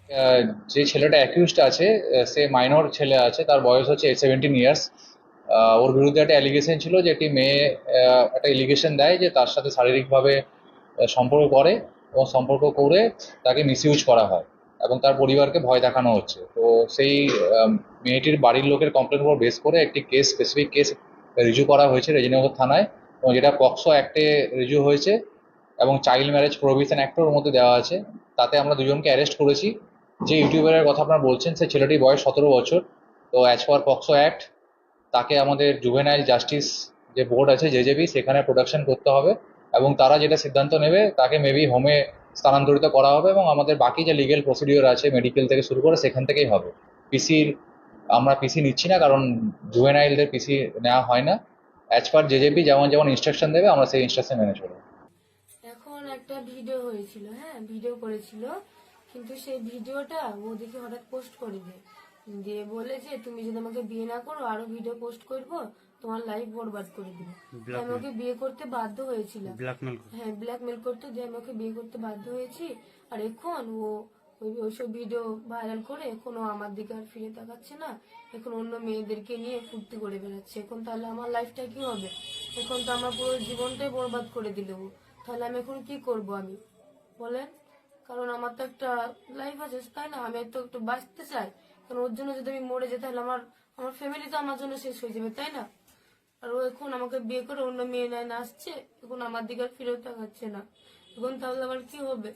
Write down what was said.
আহ, যে ছেলেটা অ্যাকিউজড আছে, সে মাইনর ছেলে আছে, তার বয়স হচ্ছে 17 ইয়ার্স। ওর বিরুদ্ধে একটা অ্যালিগেশন ছিল যে একটি মেয়ে একটা এলিগেশন দেয় যে তার সাথে শারীরিকভাবে সম্পর্ক করে, এবং সম্পর্ক করে তাকে মিসইউজ করা হয় এবং তার পরিবারকে ভয় দেখানো হচ্ছে। তো সেই মেয়েটির বাড়ির লোকের কমপ্লেন উপর বেস করে একটি কেস, স্পেসিফিক কেস রিজু করা হয়েছে রেজিনগর থানায়, এবং যেটা পক্সো অ্যাক্টে রিজু হয়েছে এবং চাইল্ড ম্যারেজ প্রোহিবিশন অ্যাক্টও ওর মধ্যে দেওয়া আছে। তাতে আমরা দুজনকে অ্যারেস্ট করেছি। যে ইউটিউবারের কথা আপনারা বলছেন, সেই ছেলেটির বয়স 17 বছর। তো অ্যাজ পার পক্সো অ্যাক্ট তাকে আমাদের জুভেনাইল জাস্টিস যে বোর্ড আছে, জেজেবি, সেখানে প্রোডাকশন করতে হবে, এবং তারা যেটা সিদ্ধান্ত নেবে তাকে মেবি হোমে স্থানান্তরিত করা হবে, এবং আমাদের বাকি যে লিগেল প্রসিডিওর আছে মেডিকেল থেকে শুরু করে সেখান থেকেই হবে। পিসির আমরা পিসি নিচ্ছি না, কারণ জুভেনাইলদের পিসি নেওয়া হয় না। অ্যাজ পার জেজেপি যেমন যেমন ইনস্ট্রাকশন দেবে আমরা সেই ইনস্ট্রাকশন মেনে চলবো। এখন একটা ভিডিও হয়েছিল, হ্যাঁ ভিডিও করেছিল, কিন্তু সেই ভিডিওটা ও দেখে হঠাৎ পোস্ট করে দেয়, দিয়ে বলে যে তুমি যদি আমাকে বিয়ে না করো আরো ভিডিও পোস্ট করবো, তোমার লাইফ বরবাদ করে দিবে। আমি ওকে বিয়ে করতে বাধ্য হয়েছিলাম। হ্যাঁ ব্ল্যাকমেল করতে, দিয়ে আমি ওকে বিয়ে করতে বাধ্য হয়েছি। আর এখন ও ওইসব ভিডিও ভাইরাল করে এখনো আমার দিকে আর ফিরে তাকাচ্ছে না। এখন অন্য মেয়েদেরকে নিয়ে ফুর্তি করে বেড়াচ্ছে। এখন তাহলে আমার লাইফটা কি হবে? এখন তো আমার পুরো জীবনটাই বরবাদ করে দিল ও। তাহলে আমি এখন কি করব আমি, বলেন? কারণ আমার তো একটা লাইফ আছে, তাই না? আমি তো একটু বাঁচতে চাই। কারণ ওর জন্য যদি আমি মরে যাই তাহলে আমার আমার ফ্যামিলি তো আমার জন্য শেষ হয়ে যাবে, তাই না? আর ও এখন আমাকে বিয়ে করে অন্য মেয়ে নেয় না আসছে, এখন আমার দিকে আর ফিরেও তাকাচ্ছে না। এখন তাহলে আমার কি হবে?